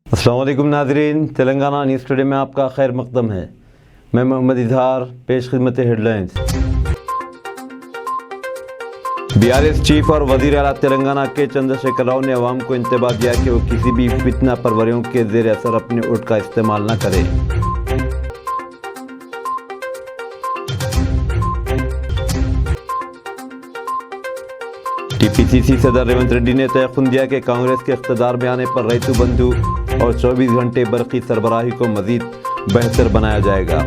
السلام علیکم ناظرین، تلنگانہ نیوز ٹوڈے میں آپ کا خیر مقدم ہے۔ میں محمد اظہار، پیش خدمت ہیڈ لائنز۔ BRS چیف اور وزیر اعلیٰ تلنگانہ کے چندر شیکھر راؤ نے عوام کو انتباہ دیا کہ وہ کسی بھی فتنہ پروریوں کے زیر اثر اپنے ووٹ کا استعمال نہ کرے۔ TPCC صدر ریونت ریڈی نے تیقن دیا کہ کانگریس کے اقتدار میں آنے پر ریتو بندھو اور 24 گھنٹے برقی سربراہی کو مزید بہتر بنایا جائے گا۔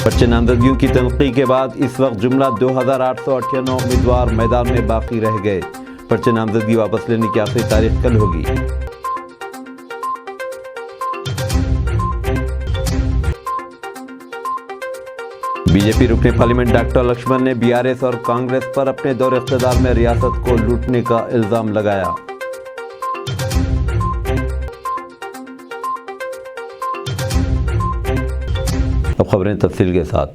پرچہ نامزدگیوں کی تنقیح کے بعد اس وقت جملہ 2898 امیدوار میدان میں باقی رہ گئے۔ پرچہ نامزدگی واپس لینے کی آخری تاریخ کل ہوگی۔ BJP رکن پارلیمنٹ ڈاکٹر لکشمن نے BRS اور کانگریس پر اپنے دور اقتدار میں ریاست کو لوٹنے کا الزام لگایا۔ اب خبریں تفصیل کے ساتھ۔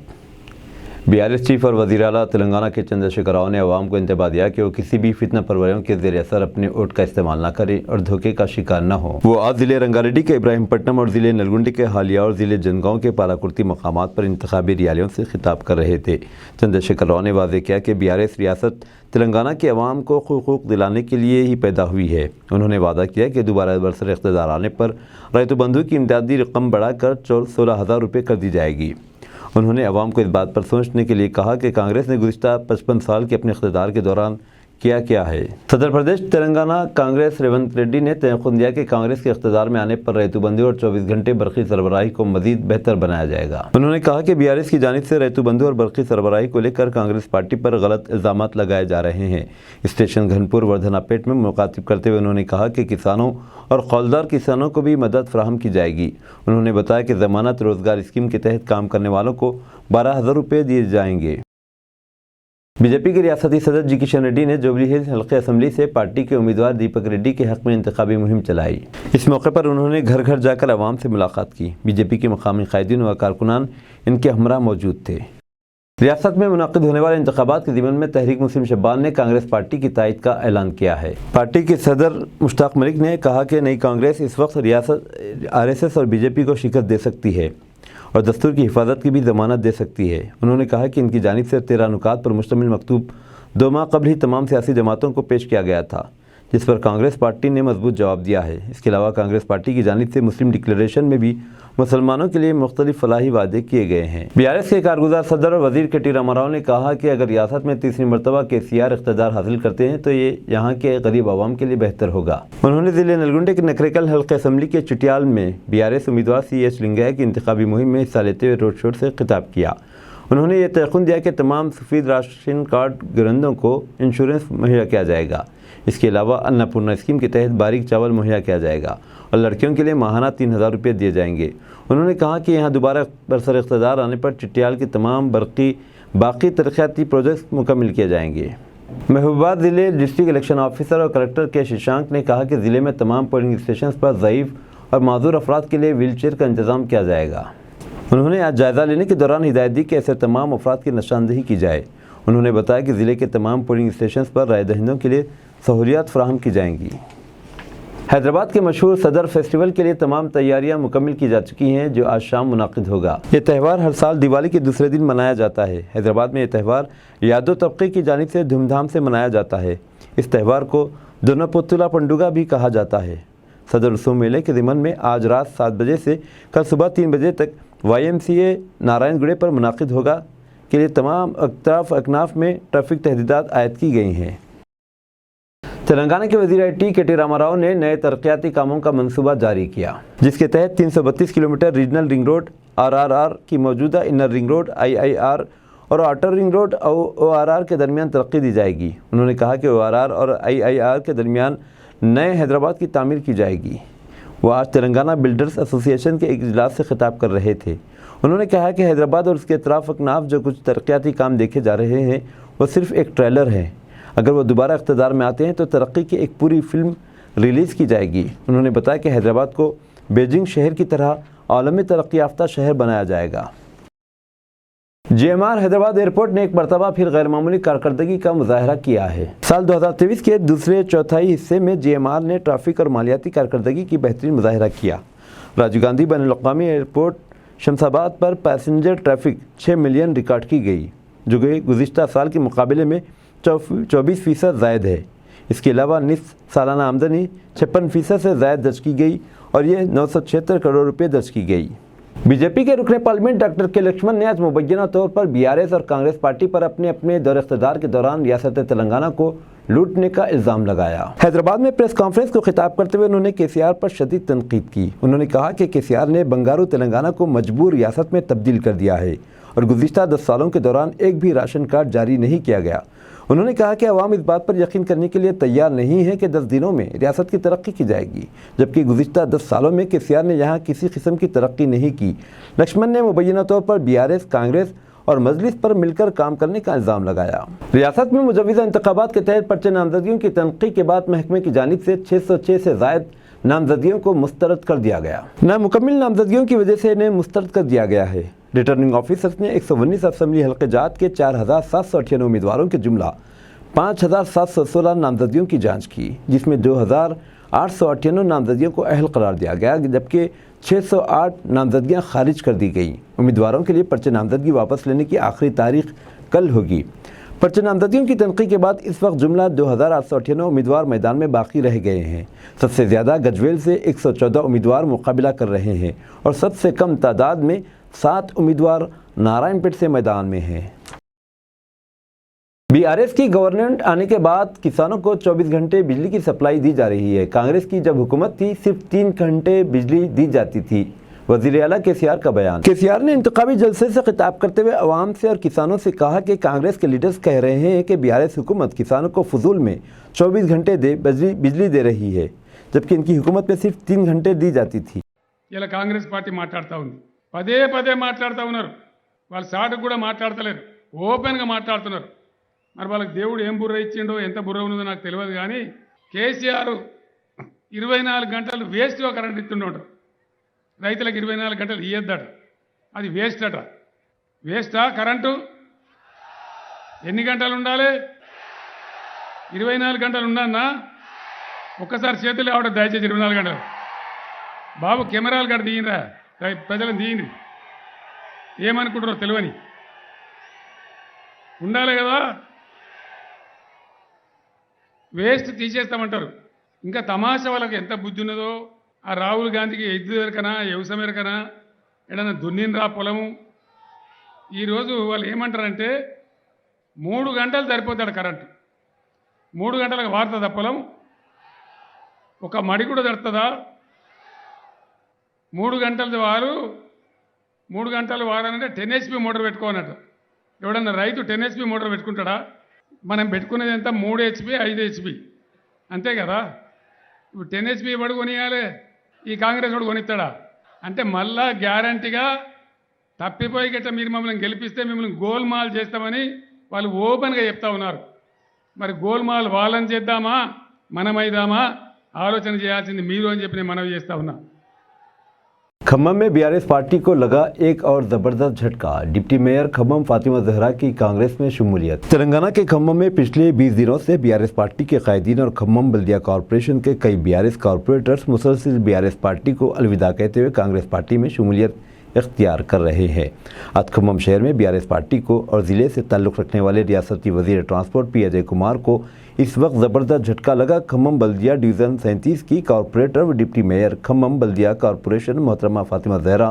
BRS چیف اور وزیر اعلیٰ تلنگانہ کے چندر شیکھر راؤ نے عوام کو انتباہ دیا کہ وہ کسی بھی فتنہ پروریوں کے زیر اثر اپنے ووٹ کا استعمال نہ کریں اور دھوکے کا شکار نہ ہوں۔ وہ آج ضلع رنگاریڈی کے ابراہیم پٹنم اور ضلع نلگنڈی کے حالیہ اور ضلع جنگاؤں کے پالاکرتی مقامات پر انتخابی ریالیوں سے خطاب کر رہے تھے۔ چندر شیکھر راؤ نے واضح کیا کہ BRS ریاست تلنگانہ کے عوام کو حقوق دلانے کے لیے ہی پیدا ہوئی ہے۔ انہوں نے وعدہ کیا کہ دوبارہ برسر اقتدار آنے پر ریتو بندھو کی امدادی رقم بڑھا کر 16,000 روپے کر دی جائے گی۔ انہوں نے عوام کو اس بات پر سوچنے کے لیے کہا کہ کانگریس نے گزشتہ 55 سال کے اپنے اقتدار کے دوران کیا ہے۔ صدر پردیش تلنگانہ کانگریس ریونت ریڈی نے تیقن دیا کہ کانگریس کے اقتدار میں آنے پر ریتو بندھو اور 24 گھنٹے برقی سربراہی کو مزید بہتر بنایا جائے گا۔ انہوں نے کہا کہ BRS کی جانب سے ریتو بندھو اور برقی سربراہی کو لے کر کانگریس پارٹی پر غلط الزامات لگائے جا رہے ہیں۔ اسٹیشن گھنپور وردھنا پیٹ میں مخاطب کرتے ہوئے انہوں نے کہا کہ کسانوں اور خولدار کسانوں کو بھی مدد فراہم کی جائے گی۔ انہوں نے بتایا کہ ضمانت روزگار اسکیم کے تحت کام کرنے والوں کو 12,000 روپے دیے جائیں گے۔ BJP کے ریاستی صدر جی کشن ریڈی نے جوبلی ہلز حلقہ اسمبلی سے پارٹی کے امیدوار دیپک ریڈی کے حق میں انتخابی مہم چلائی۔ اس موقع پر انہوں نے گھر گھر جا کر عوام سے ملاقات کی۔ BJP کے مقامی قائدین و کارکنان ان کے ہمراہ موجود تھے۔ ریاست میں منعقد ہونے والے انتخابات کے ضمن میں تحریک مسلم شبان نے کانگریس پارٹی کی تائید کا اعلان کیا ہے۔ پارٹی کے صدر مشتاق ملک نے کہا کہ نئی کانگریس اس وقت ریاست RSS اور BJP کو شکست دے سکتی ہے اور دستور کی حفاظت کی بھی ضمانت دے سکتی ہے۔ انہوں نے کہا کہ ان کی جانب سے 13 نکات پر مشتمل مکتوب 2 ماہ قبل ہی تمام سیاسی جماعتوں کو پیش کیا گیا تھا، جس پر کانگریس پارٹی نے مضبوط جواب دیا ہے۔ اس کے علاوہ کانگریس پارٹی کی جانب سے مسلم ڈکلیریشن میں بھی مسلمانوں کے لیے مختلف فلاحی وعدے کیے گئے ہیں۔ BRS کے کارگزار صدر اور وزیر KT راما راؤ نے کہا کہ اگر ریاست میں تیسری مرتبہ KCR اقتدار حاصل کرتے ہیں تو یہ یہاں کے غریب عوام کے لیے بہتر ہوگا۔ انہوں نے ضلع نلگنڈی کے نکریکل حلقہ اسمبلی کے چٹیال میں BRS امیدوار CH لنگیا کی انتخابی مہم میں حصہ لیتے ہوئے روڈ شو سے خطاب کیا۔ انہوں نے یہ تیقن دیا کہ تمام سفید راشن کارڈ گرندوں کو انشورنس مہیا کیا جائے گا۔ اس کے علاوہ اناپورنا اسکیم کے تحت باریک چاول مہیا کیا جائے گا اور لڑکیوں کے لیے ماہانہ 3,000 روپے دیے جائیں گے۔ انہوں نے کہا کہ یہاں دوبارہ برسر اقتدار آنے پر چٹیال کے تمام باقی ترقیاتی پروجیکٹس مکمل کیے جائیں گے۔ محبوب آباد ضلع ڈسٹرکٹ الیکشن آفیسر اور کلکٹر کے ششانک نے کہا کہ ضلع میں تمام پولنگ اسٹیشنز پر ضعیف اور معذور افراد کے لیے ویل چیئر کا انتظام کیا جائے گا۔ انہوں نے آج جائزہ لینے کے دوران ہدایت دی کہ ایسے تمام افراد کی نشاندہی کی جائے۔ انہوں نے بتایا کہ ضلع کے تمام پولنگ اسٹیشنز پر رائے دہندوں کے لیے سہولیات فراہم کی جائیں گی۔ حیدرآباد کے مشہور صدر فیسٹیول کے لیے تمام تیاریاں مکمل کی جا چکی ہیں، جو آج شام منعقد ہوگا۔ یہ تہوار ہر سال دیوالی کے دوسرے دن منایا جاتا ہے۔ حیدرآباد میں یہ تہوار یادو طبقے کی جانب سے دھوم دھام سے منایا جاتا ہے۔ اس تہوار کو دونپوتلا پنڈوگا بھی کہا جاتا ہے۔ صدر رسوم میلے کے ضمن میں آج رات 7 بجے سے کل صبح 3 بجے تک YMCA نارائن گڑے پر منعقد ہوگا کے لیے تمام اطراف اکناف میں ٹریفک تحدیدات عائد کی گئی ہیں۔ تلنگانہ کے وزیر IT KT راما راؤ نے نئے ترقیاتی کاموں کا منصوبہ جاری کیا، جس کے تحت 332 kilometre regional ring road RRR کی موجودہ انر رنگ روڈ IIR اور آؤٹر رنگ روڈ ORR کے درمیان ترقی دی جائے گی۔ انہوں نے کہا کہ ORR اور IIR کے درمیان نئے حیدرآباد کی تعمیر کی جائے گی۔ وہ آج تلنگانہ بلڈرز ایسوسی ایشن کے ایک اجلاس سے خطاب کر رہے تھے۔ انہوں نے کہا کہ حیدرآباد اور اس کے اطراف اکناف جو کچھ ترقیاتی کام دیکھے جا رہے ہیں وہ صرف ایک ٹریلر ہے۔ اگر وہ دوبارہ اقتدار میں آتے ہیں تو ترقی کی ایک پوری فلم रिलीज़ की जाएगी। उन्होंने बताया कि हैदराबाद को बीजिंग शहर की तरह आलमी तरक्की याफ्ता शहर बनाया जाएगा। GMR हैदराबाद एयरपोर्ट ने एक मरतबा फिर गैरमामूली कारकर्दगी का मुजाहरा किया है। साल 2023 के दूसरे चौथाई हिस्से में GMR ने ट्रैफिक और मालियाती कारकर्दगी की बेहतरीन मुजाहरा किया। राजीव गांधी बैनुल-अक़वामी एयरपोर्ट शमशाबाद पर पैसेंजर ट्रैफिक 6 मिलियन रिकॉर्ड की गई, जो कि गुज़िश्ता साल के मुकाबले में 24% ज़ायद है। इसके अलावा निस्फ सालाना आमदनी 56% से ज़ायद दर्ज की गई और ये 976 करोड़ रुपये दर्ज की गई। बीजेपी के रुकने पार्लियामेंट डॉक्टर के लक्ष्मण ने आज मुबैना तौर पर BRS और कांग्रेस पार्टी पर अपने दौर इख्तियार के दौरान रियासत तेलंगाना को लूटने का इल्ज़ाम लगाया। हैदराबाद में प्रेस कॉन्फ्रेंस को खिताब करते हुए उन्होंने KCR पर शदीद तनकीद की। उन्होंने कहा कि KCR ने बंगारू तेलंगाना को मजबूर रियासत में तब्दील कर दिया है और गुज़िश्ता 10 सालों के दौरान एक भी राशन कार्ड जारी नहीं किया गया। उन्होंने कहा कि अवाम इस बात पर यकीन करने के लिए तैयार नहीं है कि 10 दिनों में रियासत की तरक्की की जाएगी, जबकि गुज़िश्ता 10 सालों में KCR ने यहाँ किसी किस्म की तरक्की नहीं की। लक्ष्मण ने मुबैना तौर पर BRS, कांग्रेस और मजलिस पर मिलकर काम करने का इल्ज़ाम लगाया। रियासत में मुजव्वज़ा इंतखाबात के तहत पर्चे नामजदगियों की तनक़ीद के बाद महकमे की जानिब से 606 से ज़ायद नामजदगियों को मुस्तरद कर दिया गया। नामुकम्मिल नामजदगियों की वजह से इन्हें मुस्तरद कर दिया गया है। रिटर्निंग ऑफिसर्स ने 119 असम्बली हल्के जात के 4798 उम्मीदवारों के जुमला 5716 नामजदगियों की जांच की, जिसमें 2898 नामजदगियों को अहल करार दिया गया, जबकि 608 नामजदगियाँ खारिज कर दी गई। उम्मीदवारों के लिए पर्चे नामजदगी वापस लेने की आखिरी तारीख कल होगी। पर्चे नामजदगियों की तनक़ीद के बाद इस वक्त जुमला 2898 उम्मीदवार मैदान में बाकी रह गए हैं। सबसे ज़्यादा गजवेल से 114 उम्मीदवार मुकाबला कर रहे हैं और सबसे कम तादाद में 7 उम्मीदवार नारायणपेट से मैदान में हैं। BRS की गवर्नमेंट आने के बाद किसानों को 24 घंटे बिजली की सप्लाई दी जा रही है। कांग्रेस की जब हुकूमत थी सिर्फ 3 घंटे बिजली दी जाती थी। वज़ीर आला KCR का बयान। KCR ने इंतखाबी जलसे से खिताब करते हुए अवाम से और किसानों से कहा कि कांग्रेस के लीडर्स कह रहे हैं कि BRS हुकूमत किसानों को फजूल में 24 घंटे बिजली दे रही है, जबकि इनकी हुकूमत में सिर्फ 3 घंटे दी जाती थी। ఇలా కాంగ్రెస్ పార్టీ మాట్లాడుతూ ఉంది, పదే పదే మాట్లాడుతూ ఉన్నారు. వాళ్ళు సాటుకు కూడా మాట్లాడతలేరు, ఓపెన్గా మాట్లాడుతున్నారు. మరి వాళ్ళకి దేవుడు ఏం బుర్ర ఇచ్చిండో ఎంత బుర్ర ఉన్నదో నాకు తెలియదు. కానీ KCR 24 గంటలు వేస్ట్గా కరెంట్ ఇస్తుంటాడు. రైతులకు 24 గంటలు ఇయ్యద్దట, అది వేస్ట్ అట. వేస్టా కరెంటు? ఎన్ని గంటలు ఉండాలి? 24 గంటలు ఉండన్నా? ఒక్కసారి చేతులు ఆవిడ దయచేసి 24 గంటలు. బాబు కెమెరాలు కట్ట తీయండిరా, ప్రజలను తీయండి. ఏమనుకుంటారో తెలియని ఉండాలి కదా. వేస్ట్ తీసేస్తామంటారు. ఇంకా తమాషా వాళ్ళకి ఎంత బుద్ధి ఉన్నదో. ఆ రాహుల్ గాంధీకి ఎద్దు ఎరకనా, వ్యవసాయం ఎరకనా, ఏదన్నా దున్నినరా పొలము. ఈరోజు వాళ్ళు ఏమంటారంటే 3 గంటలు సరిపోతాడు కరెంటు. 3 గంటలకు వారుతుందా పొలం? ఒక మడి కూడా తడుతుందా? 3 గంటలు వారు 3 గంటలు వారానంటే 10 HP మోటార్ పెట్టుకోనట్టు. ఎవడన్నా రైతు 10 HP మోటార్ పెట్టుకుంటాడా? మనం పెట్టుకునేది ఎంత? 3 HP 5 HP అంతే కదా. ఇప్పుడు 10 HP వాడు కొనియాలి, ఈ కాంగ్రెస్ వాడు కొనిస్తాడా? అంటే మళ్ళా గ్యారంటీగా తప్పిపోయి గట్ట మీరు మమ్మల్ని గెలిపిస్తే మిమ్మల్ని గోల్మాల్ చేస్తామని వాళ్ళు ఓపెన్గా చెప్తా ఉన్నారు. మరి గోల్మాల్ వాళ్ళని చేద్దామా మనమైదామా ఆలోచన చేయాల్సింది మీరు అని చెప్పి నేను మనవి చేస్తా ఉన్నా. खम्मम में BRS पार्टी को लगा एक और ज़बरदस्त झटका। डिप्टी मेयर खम्मम फातिमा जहरा की कांग्रेस में शमूलियत। तेलंगाना के खम्मम में पिछले 20 दिनों से BRS पार्टी के कायदीन और खम्मम बल्दिया कॉरपोरेशन के कई BRS कॉरपोरेटर्स मुसलसिल BRS पार्टी को अलविदा कहते हुए कांग्रेस पार्टी में शमूलियत इख्तियार कर रहे हैं। आज खम्मम शहर में BRS पार्टी को और ज़िले से ताल्लुक़ रखने वाले रियासती वज़ीर ट्रांसपोर्ट P अजय कुमार को इस वक्त ज़बरदस्त झटका लगा। खम्मम बल्दिया डिवीज़न 37 की कॉरपोरेटर व डिप्टी मेयर खम्मम बल्दिया कॉरपोरेशन मोहतरमा फातिमा जहरा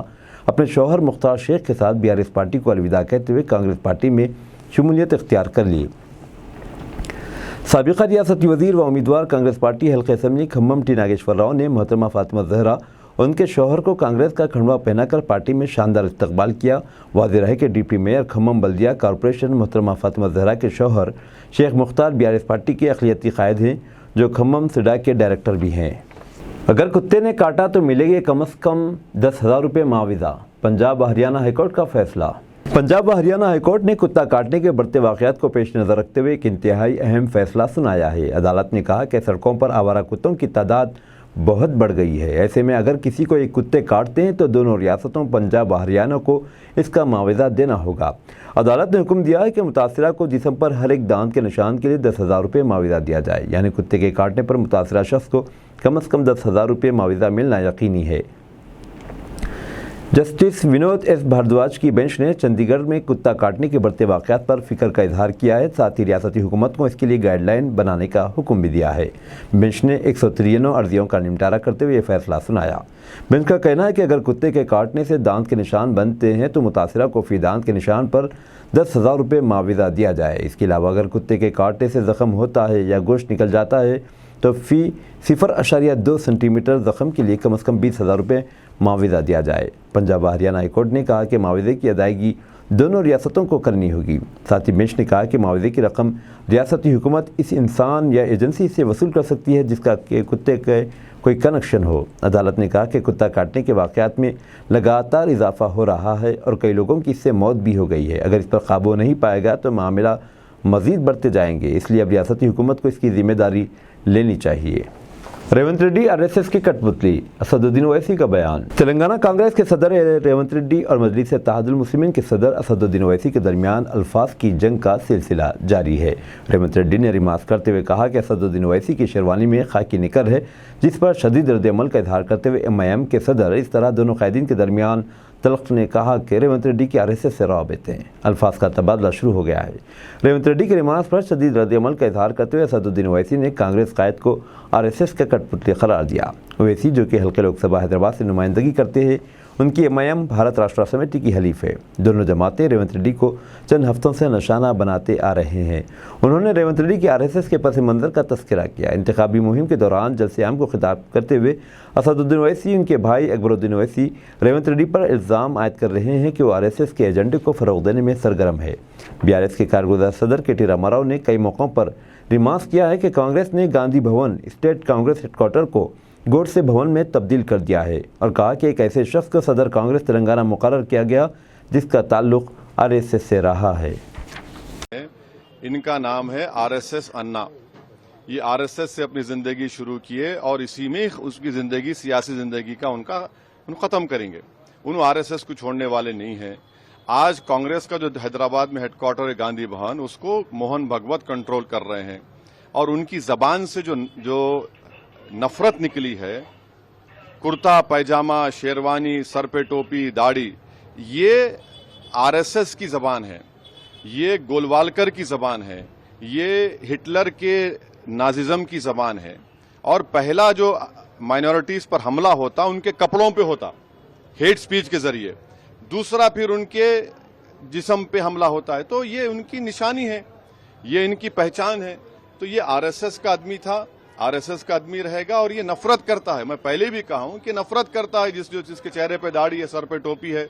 अपने शौहर मुख्तार शेख के साथ BRS पार्टी को अलविदा कहते हुए कांग्रेस पार्टी में शमूलियत इख्तियार कर ली। साबिक़ा रियासती वज़ीर व उम्मीदवार कांग्रेस पार्टी हल्के असेंबली खम्मम T नागेश्वर राव ने मोहतरमा फातिमा जहरा और उनके शौहर को कांग्रेस का खंडवा पहनाकर पार्टी में शानदार इस्तकबाल किया। वाज़ेह है कि डिप्टी मेयर खम्मम बल्दिया कॉरपोरेशन मोहतरमा फातिमा जहरा के शौहर शेख मुख्तार BRS पार्टी के अक़लियती कायद हैं, जो खम्मम सिडा के डायरेक्टर भी हैं। अगर कुत्ते ने काटा तो मिलेंगे कम से कम 10,000 रुपये मुआवजा। पंजाब हरियाणा हाईकोर्ट का फैसला। पंजाब व हरियाणा हाईकोर्ट ने कुत्ता काटने के बढ़ते वाक़यात को पेश नज़र रखते हुए एक इंतहाई अहम फैसला सुनाया है। अदालत ने कहा कि सड़कों पर आवारा कुत्तों की तादाद बहुत बढ़ गई है। ऐसे में अगर किसी को एक कुत्ते काटते हैं तो दोनों रियासतों पंजाब व हरियाणा को इसका मुआवजा देना होगा। अदालत ने हुक्म दिया है कि मुतासिरा को जिस्म पर हर एक दांत के निशान के लिए 10,000 रुपये मुआवजा दिया जाए, यानी कुत्ते के काटने पर मुतासिरा शख्स को कम से कम 10,000 रुपये मुआवजा मिलना यकीनी है। जस्टिस विनोद एस भारद्वाज की बेंच ने चंडीगढ़ में कुत्ता काटने के बढ़ते वाक़यात पर फिक्र का इजहार किया है। साथ ही रियासती हुकूमत को इसके लिए गाइडलाइन बनाने का हुक्म भी दिया है। बेंच ने 193 अर्जियों का निपटारा करते हुए यह फैसला सुनाया। बेंच का कहना है कि अगर कुत्ते के काटने से दांत के निशान बनते हैं तो मुतासिरा को फी दांत के निशान पर 10,000 रुपये मुआवजा दिया जाए। इसके अलावा अगर कुत्ते के काटने से ज़ख्म होता है या गोश्त निकल जाता है तो फी 0.2 सेंटीमीटर ज़ख्म के लिए कम से कम 20,000 रुपये मुआवजा दिया जाए। पंजाब व हरियाणा हाईकोर्ट ने कहा कि मुआवजे की अदायगी दोनों रियासतों को करनी होगी। साथ ही बेंच ने कहा कि मुआवजे की रकम रियासती हुकूमत इस इंसान या एजेंसी से वसूल कर सकती है जिसका के कुत्ते के कोई कनेक्शन हो। अदालत ने कहा कि कुत्ता काटने के वाक़यात में लगातार इजाफा हो रहा है और कई लोगों की इससे मौत भी हो गई है। अगर इस पर काबू नहीं पाएगा तो मामला मज़ीद बढ़ते जाएंगे, इसलिए अब रियासती हुकूमत को इसकी ज़िम्मेदारी लेनी चाहिए। रेवंत रेड्डी आरएसएस की कठपुतली, असदुद्दीन ओवैसी का बयान। तेलंगाना कांग्रेस के सदर रेवंत रेड्डी और मजलिस इत्तेहादुल मुस्लिमीन के सदर असदुद्दीन ओवैसी के दरमियान अल्फाज की जंग का सिलसिला जारी है। रेवंत रेड्डी ने रिमार्क करते हुए कहा कि असदुद्दीन ओवैसी की शेरवानी में खाकी निकर है, जिस पर शदीद रद्द-ए-अमल का इजहार करते हुए एमआईएम के सदर इस तरह दोनों कैदीन के दरमियान तलख ने कहा कि रेवंत रेड्डी की आरएसएस से राबित हैं। अल्फाज का तबादला शुरू हो गया है। रेवंत रेड्डी के रिमार्क पर शदीद रद्द-ए-अमल का इजहार करते हुए असदुद्दीन ओवैसी ने कांग्रेस कायद को आरएसएस का कठपुतली करार दिया। ओवैसी जो कि हल्के लोकसभा हैदराबाद से नुमाइंदगी करते हैं, उनकी एमआईएम भारत राष्ट्र समिति की हलीफ है। दोनों जमातें रेवंत रेड्डी को चंद हफ्तों से निशाना बनाते आ रहे हैं। उन्होंने रेवंत रेड्डी की आरएसएस के पस मंज़र का तस्करा किया। इंतखाबी मुहिम के दौरान जलसे आम को खिताब करते हुए असदुद्दीन ओवैसी उनके भाई अकबरुद्दीन ओवैसी रेवंत रेड्डी पर इल्ज़ाम आयद कर रहे हैं कि वो आरएसएस के एजेंडे को फ़रोग़ देने में सरगर्म है। बीआरएस के कारगुज़ार सदर के टी रामाराव ने कई मौक़ों पर रिमार्क किया है कि कांग्रेस ने गांधी भवन स्टेट कांग्रेस हेडक्वार्टर को गोडसे भवन में तब्दील कर दिया है और कहा कि एक ऐसे शख्स को सदर कांग्रेस तेलंगाना मुकर्रर किया गया जिसका ताल्लुक आरएसएस से रहा है। इनका नाम है आरएसएस अन्ना। ये आरएसएस से अपनी जिंदगी शुरू किए और इसी में उसकी जिंदगी सियासी जिंदगी का उनको खत्म करेंगे। उन आरएसएस को छोड़ने वाले नहीं हैं। आज कांग्रेस का जो हैदराबाद में हेडक्वार्टर है गांधी भवन, उसको मोहन भगवत कंट्रोल कर रहे हैं और उनकी जबान से जो नफरत निकली है, कुर्ता पैजामा शेरवानी सर पे टोपी दाढ़ी, ये आरएसएस की जबान है, ये गोलवालकर की जबान है, ये हिटलर के नाजिज्म की जबान है। और पहला जो माइनॉरिटीज पर हमला होता उनके कपड़ों पे होता, हेट स्पीच के जरिए। दूसरा फिर उनके जिस्म पे हमला होता है। तो ये उनकी निशानी है, ये इनकी पहचान है। तो ये आरएसएस का आदमी था, आरएसएस का आदमी रहेगा और ये नफरत करता है। मैं पहले भी कहा हूं कि नफरत करता है जिसके चेहरे पे दाढ़ी है, सर पे टोपी है।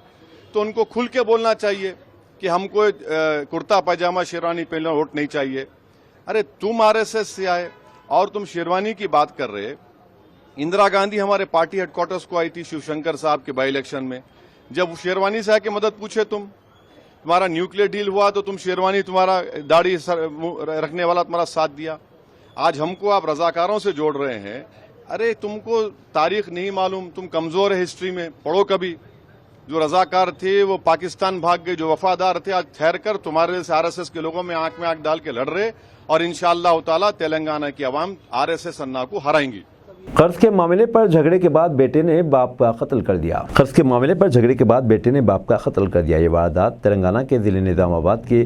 तो उनको खुल के बोलना चाहिए कि हमको कुर्ता पैजामा शेरवानी पहनना वोट नहीं चाहिए। अरे तुम आरएसएस से आए और तुम शेरवानी की बात कर रहे। इंदिरा गांधी हमारे पार्टी हेडक्वार्टर्स को आई थी शिवशंकर साहब के बाई इलेक्शन में, जब शेरवानी से आके मदद पूछे तुम्हारा न्यूक्लियर डील हुआ तो तुम शेरवानी, तुम्हारा दाढ़ी रखने वाला तुम्हारा साथ दिया। आज हमको आप रजाकारों से जोड़ रहे हैं। अरे तुमको तारीख नहीं मालूम, तुम कमजोर है हिस्ट्री में, पढ़ो कभी। जो रजाकार थे वो पाकिस्तान भाग गए, जो वफादार थे आज ठहर कर तुम्हारे जैसे आरएसएस के लोगों में आंख डाल के लड़ रहे और इंशाअल्लाह ताला तेलंगाना की आवाम आरएसएस अन्ना को हराएंगी। कर्ज के मामले पर झगड़े के बाद बेटे ने बाप का कत्ल कर दिया। कर्ज के मामले पर झगड़े के बाद बेटे ने बाप का कत्ल कर दिया। ये वारदात तेलंगाना के जिले निजामाबाद के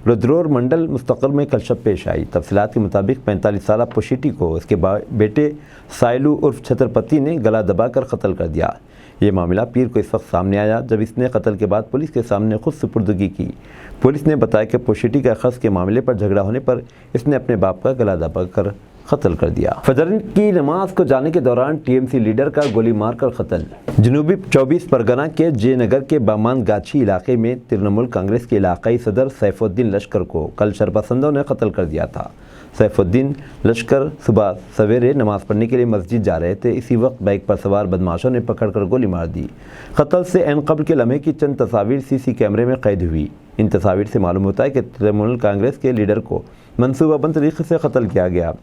रुद्रोर मंडल मुस्तकिल में कल शब पेश आई। तफसीलात के मुताबिक 45 साला पुशिटी को उसके बेटे साइलू उर्फ छत्रपति ने गला दबाकर कत्ल कर दिया। ये मामला पीर को इस वक्त सामने आया जब इसने कत्ल के बाद पुलिस के सामने खुद सुपुर्दगी की। पुलिस ने बताया कि पुशिटी का कर्ज के मामले पर झगड़ा होने पर इसने अपने बाप का गला दबाकर कत्ल कर दिया। फजर की नमाज को जाने के दौरान टीएमसी लीडर का गोली मारकर कत्ल। जनूबी 24 परगना के जयनगर के बामान गाछी इलाके में तृणमूल कांग्रेस के इलाकाई सदर सैफुद्दीन लश्कर को कल शरपसंदों ने कत्ल कर दिया था। सैफ उद्दीन लश्कर सुबह सवेरे नमाज पढ़ने के लिए मस्जिद जा रहे थे। इसी वक्त बाइक पर सवार बदमाशों ने पकड़कर गोली मार दी। कत्ल से ऐन कब्ल के लम्हे की चंद तस्वीर सीसी कैमरे में कैद हुई। इन तस्वीर से मालूम होता है कि तृणमूल कांग्रेस के लीडर को मनसूबाबंद तरीके से कत्ल किया गया।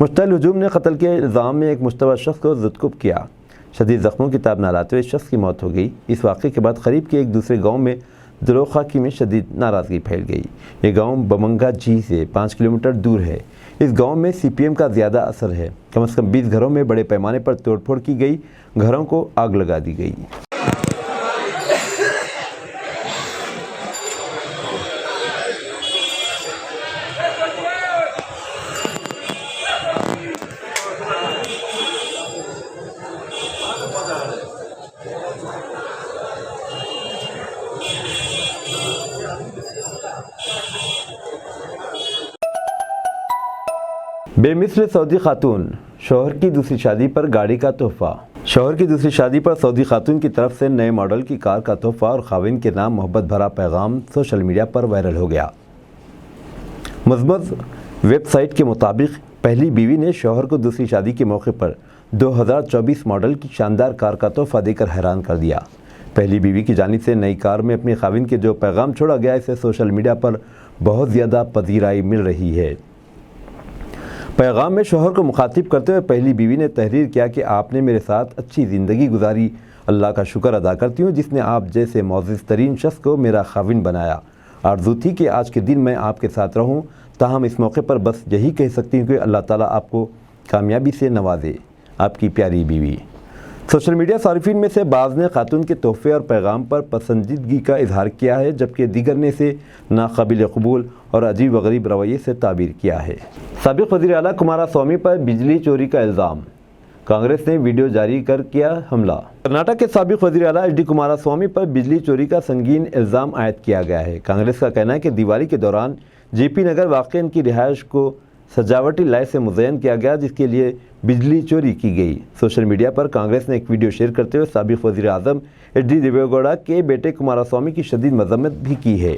मुश्तल हुजूम ने कत्ल के इल्ज़ाम में एक मुश्तबा शख्स को ज़ुदकुब किया। शदीद ज़ख्मों की ताब न लाते हुए इस शख्स की मौत हो गई। इस वाक़े के बाद करीब के एक दूसरे गाँव में दरोखाकी में शदीद नाराज़गी फैल गई। ये गांव बमंगा जी से 5 किलोमीटर दूर है। इस गांव में सीपीएम का ज़्यादा असर है। कम से कम 20 घरों में बड़े पैमाने पर तोड़फोड़ की गई, घरों को आग लगा दी गई। बेमिस्र सऊदी खातून, शौहर की दूसरी शादी पर गाड़ी का तोहफा। शौहर की दूसरी शादी पर सऊदी खातून की तरफ से नए मॉडल की कार का तोहफा और खाविन के नाम मोहब्बत भरा पैगाम सोशल मीडिया पर वायरल हो गया। मजमज वेबसाइट के मुताबिक पहली बीवी ने शौहर को दूसरी शादी के मौके पर 2024 मॉडल की शानदार कार का तोहफा देकर हैरान कर दिया। पहली बीवी की जानिब से नई कार में अपनी खाविन के जो पैगाम छोड़ा गया, इसे सोशल मीडिया पर बहुत ज़्यादा पजीराई मिल रही है। पैगाम में शौहर को मुखातिब करते हुए पहली बीवी ने तहरीर किया कि आपने मेरे साथ अच्छी ज़िंदगी गुजारी। अल्लाह का शुक्र अदा करती हूँ जिसने आप जैसे मोअज़्ज़ज़ तरीन शख्स को मेरा खाविन बनाया। आरज़ू थी कि आज के दिन मैं आपके साथ रहूँ, ताहम इस मौके पर बस यही कह सकती हूँ कि अल्लाह ताला आपको कामयाबी से नवाजे। आपकी प्यारी बीवी। सोशल मीडिया सारिफिन में से बाज़ ने खातून के तोहफे और पैगाम पर पसंदीदगी का इजहार किया है, जबकि दीगर ने इसे नाकाबिल कबूल और अजीब व गरीब रवैये से ताबीर किया है। साबिक़ वज़ीर आला कुमारस्वामी पर बिजली चोरी का इल्ज़ाम, कांग्रेस ने वीडियो जारी कर किया हमला। कर्नाटक के साबिक़ वज़ीर आला एच डी कुमारस्वामी पर बिजली चोरी का संगीन इल्ज़ाम आयद किया गया है। कांग्रेस का कहना है कि दिवाली के दौरान जेपी नगर वाक़ई इनकी रिहाइश को सजावटी लाइट से मुज़य्यन किया गया, जिसके लिए बिजली चोरी की गई। सोशल मीडिया पर कांग्रेस ने एक वीडियो शेयर करते हुए साबिक़ वज़ीर आज़म एच डी देवेगौड़ा के बेटे कुमारस्वामी की शदीद मज़म्मत भी की है।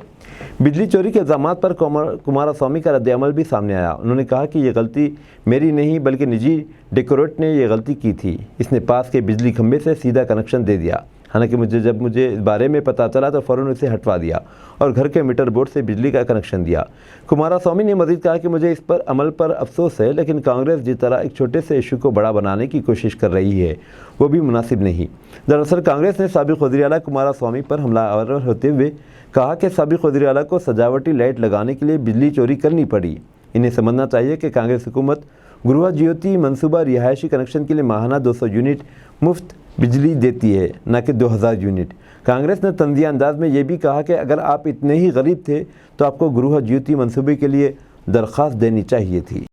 बिजली चोरी के इल्ज़ामात पर कुमारस्वामी का रद्द-ए-अमल भी सामने आया। उन्होंने कहा कि ये गलती मेरी नहीं बल्कि निजी डेकोरेट ने यह गलती की थी। इसने पास के बिजली खंभे से सीधा कनेक्शन दे दिया। हालांकि जब मुझे इस बारे में पता चला तो फ़ौरन उसे हटवा दिया और घर के मीटर बोर्ड से बिजली का कनेक्शन दिया। कुमारस्वामी ने मज़ीद कहा कि मुझे इस पर अमल पर अफसोस है, लेकिन कांग्रेस जिस तरह एक छोटे से इशू को बड़ा बनाने की कोशिश कर रही है वो भी मुनासिब नहीं। दरअसल कांग्रेस ने साबिक़ वज़ीर आला कुमारस्वामी पर हमलावर होते हुए कहा कि साबिक़ वज़ीर आला को सजावटी लाइट लगाने के लिए बिजली चोरी करनी पड़ी। इन्हें समझना चाहिए कि कांग्रेस हुकूमत गृह ज्योति मनसूबा रिहायशी कनेक्शन के लिए माहाना 200 यूनिट मुफ्त बिजली देती है, न कि 2000 यूनिट। कांग्रेस ने तंज़िया अंदाज में ये भी कहा कि अगर आप इतने ही गरीब थे तो आपको गृह ज्योति मनसूबे के लिए दरख्वास्त देनी चाहिए थी।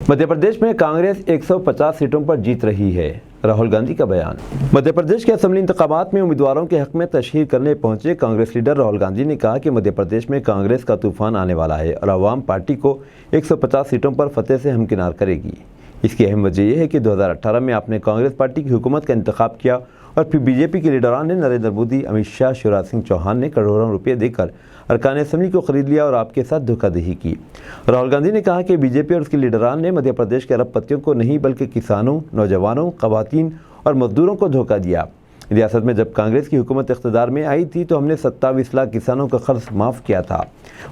मध्य प्रदेश में कांग्रेस 150 सीटों पर जीत रही है, राहुल गांधी का बयान। मध्य प्रदेश के असेंबली इंतखाबात में उम्मीदवारों के हक में तशहीर करने पहुंचे कांग्रेस लीडर राहुल गांधी ने कहा कि मध्य प्रदेश में कांग्रेस का तूफान आने वाला है और अवाम पार्टी को 150 सीटों पर फतेह से हमकिनार करेगी। इसकी अहम वजह यह है कि 2018 में आपने कांग्रेस पार्टी की हुकूमत का इंतखाब किया और फिर बीजेपी के लीडरान ने नरेंद्र मोदी, अमित शाह, शिवराज सिंह चौहान ने करोड़ों रुपये देकर अरकान असेंबली को खरीद लिया और आपके साथ धोखाधड़ी की। राहुल गांधी ने कहा कि बीजेपी और उसके लीडरान ने मध्य प्रदेश के अरबपतियों को नहीं बल्कि किसानों, नौजवानों, खवातीन और मजदूरों को धोखा दिया। रियासत में जब कांग्रेस की हुकूमत इख्तिदार में आई थी तो हमने 27 लाख किसानों का कर्ज माफ़ किया था।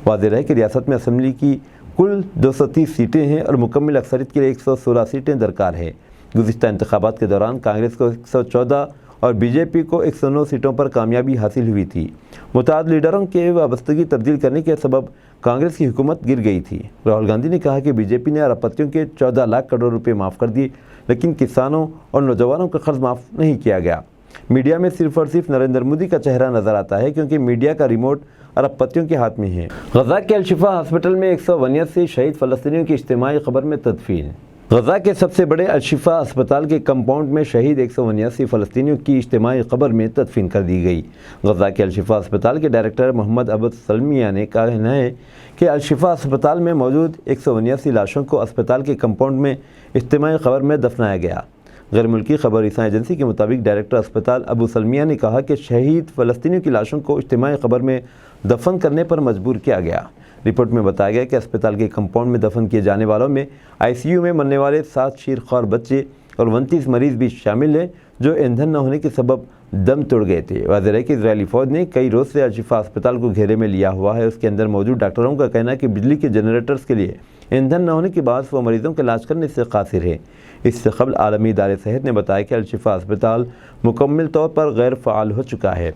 वाज़ेह है कि रियासत में असेंबली की कुल 230 सीटें हैं और मुकम्मल अक्सरियत के लिए 116 सीटें दरकार हैं। गुज़िश्ता इंतखाबात के दौरान कांग्रेस को 114 और बीजेपी को 109 सीटों पर कामयाबी हासिल हुई थी। मुताद लीडरों के वाबस्तगी तब्दील करने के सबब कांग्रेस की हुकूमत गिर गई थी। राहुल गांधी ने कहा कि बीजेपी ने अरबपतियों के 14 लाख करोड़ रुपए माफ़ कर दिए, लेकिन किसानों और नौजवानों का कर्ज माफ़ नहीं किया गया। मीडिया में सिर्फ और सिर्फ नरेंद्र मोदी का चेहरा नज़र आता है क्योंकि मीडिया का रिमोट अरबपतियों के हाथ में है। गजा के अल-शिफा हॉस्पिटल में 189 शहीद फ़लस्तीनियों की इज्तिमाई क़ब्र में तदफीन। गजा के सबसे बड़े अल-शिफा अस्पताल के कंपाउंड में शहीद 189 फ़लस्तीनियों की इज्तिमाई क़ब्र में तदफीन कर दी गई। गजा के अल-शिफा अस्पताल के डायरेक्टर मोहम्मद अब्द सलमिया ने कहना है कि अल-शिफा अस्पताल में मौजूद 189 लाशों को अस्पताल के कंपाउंड में इज्तिमाई क़ब्र में दफनाया गया। غیر ملکی خبر رساں ایجنسی کے مطابق ڈائریکٹر اسپتال ابو سلمیہ نے کہا کہ شہید فلسطینیوں کی لاشوں کو اجتماعی قبر میں دفن کرنے پر مجبور کیا گیا۔ رپورٹ میں بتایا گیا کہ اسپتال کے کمپاؤنڈ میں دفن کیے جانے والوں میں ICU میں مرنے والے 7 شیرخوار بچے اور 29 مریض بھی شامل ہیں جو ایندھن نہ ہونے کے سبب دم توڑ گئے تھے۔ واضح ہے کہ اسرائیلی فوج نے کئی روز سے الشفا اسپتال کو گھیرے میں لیا ہوا ہے۔ اس کے اندر موجود ڈاکٹروں کا کہنا ہے کہ بجلی کے جنریٹرز کے لیے ایندھن نہ ہونے کے بعد وہ مریضوں کا علاج کرنے سے قاصر ہیں۔ اس سے قبل عالمی ادارے صحت نے بتایا کہ الشفا اسپتال مکمل طور پر غیر فعال ہو چکا ہے۔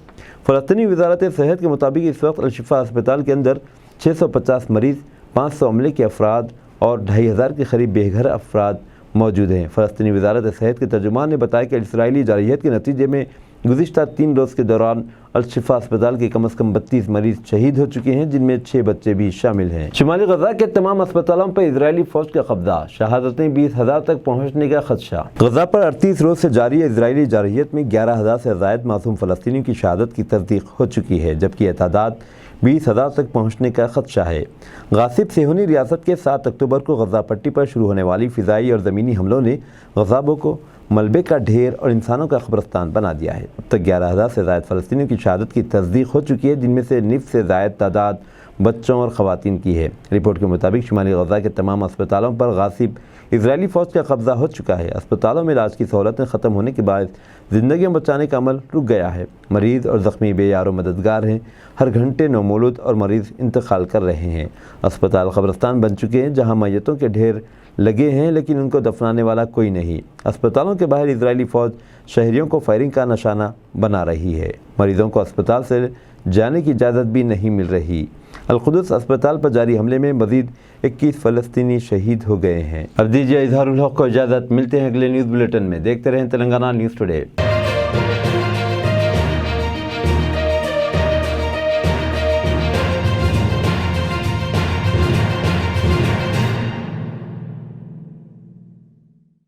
فلسطینی وزارت صحت کے مطابق اس وقت الشفا اسپتال کے اندر 650 مریض، 500 عملے کے افراد اور 2500 کے قریب بے گھر افراد موجود ہیں۔ فلسطینی وزارت صحت کے ترجمان نے بتایا کہ اسرائیلی جارحیت کے نتیجے میں گزشتہ 3 روز کے دوران الشفا اسپتال کے کم از کم 32 مریض شہید ہو چکے ہیں، جن میں 6 بچے بھی شامل ہیں۔ شمالی غزہ کے تمام اسپتالوں پر اسرائیلی فوج کا قبضہ، شہادتیں 20,000 تک پہنچنے کا خدشہ۔ غزہ پر 38 روز سے جاری اسرائیلی جارحیت میں 11,000 سے زائد معصوم فلسطینیوں کی شہادت کی تصدیق ہو چکی ہے، جبکہ یہ تعداد 20,000 تک پہنچنے کا خدشہ ہے۔ غاصب صہیونی ریاست کے 7 اکتوبر کو غزہ پٹی پر شروع ہونے والی فضائی اور زمینی حملوں نے غزابوں کو ملبے کا ڈھیر اور انسانوں کا قبرستان بنا دیا ہے۔ اب تک 11,000 سے زائد فلسطینیوں کی شہادت کی تصدیق ہو چکی ہے، جن میں سے نصف سے زائد تعداد بچوں اور خواتین کی ہے۔ رپورٹ کے مطابق شمالی غزہ کے تمام اسپتالوں پر غاصب اسرائیلی فوج کا قبضہ ہو چکا ہے۔ اسپتالوں میں علاج کی سہولتیں ختم ہونے کے باعث زندگیاں بچانے کا عمل رک گیا ہے۔ مریض اور زخمی بے یار و مددگار ہیں، ہر گھنٹے نومولود اور مریض انتقال کر رہے ہیں۔ اسپتال قبرستان بن چکے ہیں جہاں میتوں کے ڈھیر لگے ہیں لیکن ان کو دفنانے والا کوئی نہیں۔ اسپتالوں کے باہر اسرائیلی فوج شہریوں کو فائرنگ کا نشانہ بنا رہی ہے۔ مریضوں کو اسپتال سے جانے کی اجازت بھی نہیں مل رہی۔ القدس اسپتال پر جاری حملے میں مزید 21 فلسطینی شہید ہو گئے ہیں۔ اب دیجیے اظہار الحق کو اجازت، ملتے ہیں اگلے نیوز بلیٹن میں۔ دیکھتے رہیں تلنگانہ نیوز ٹوڈے۔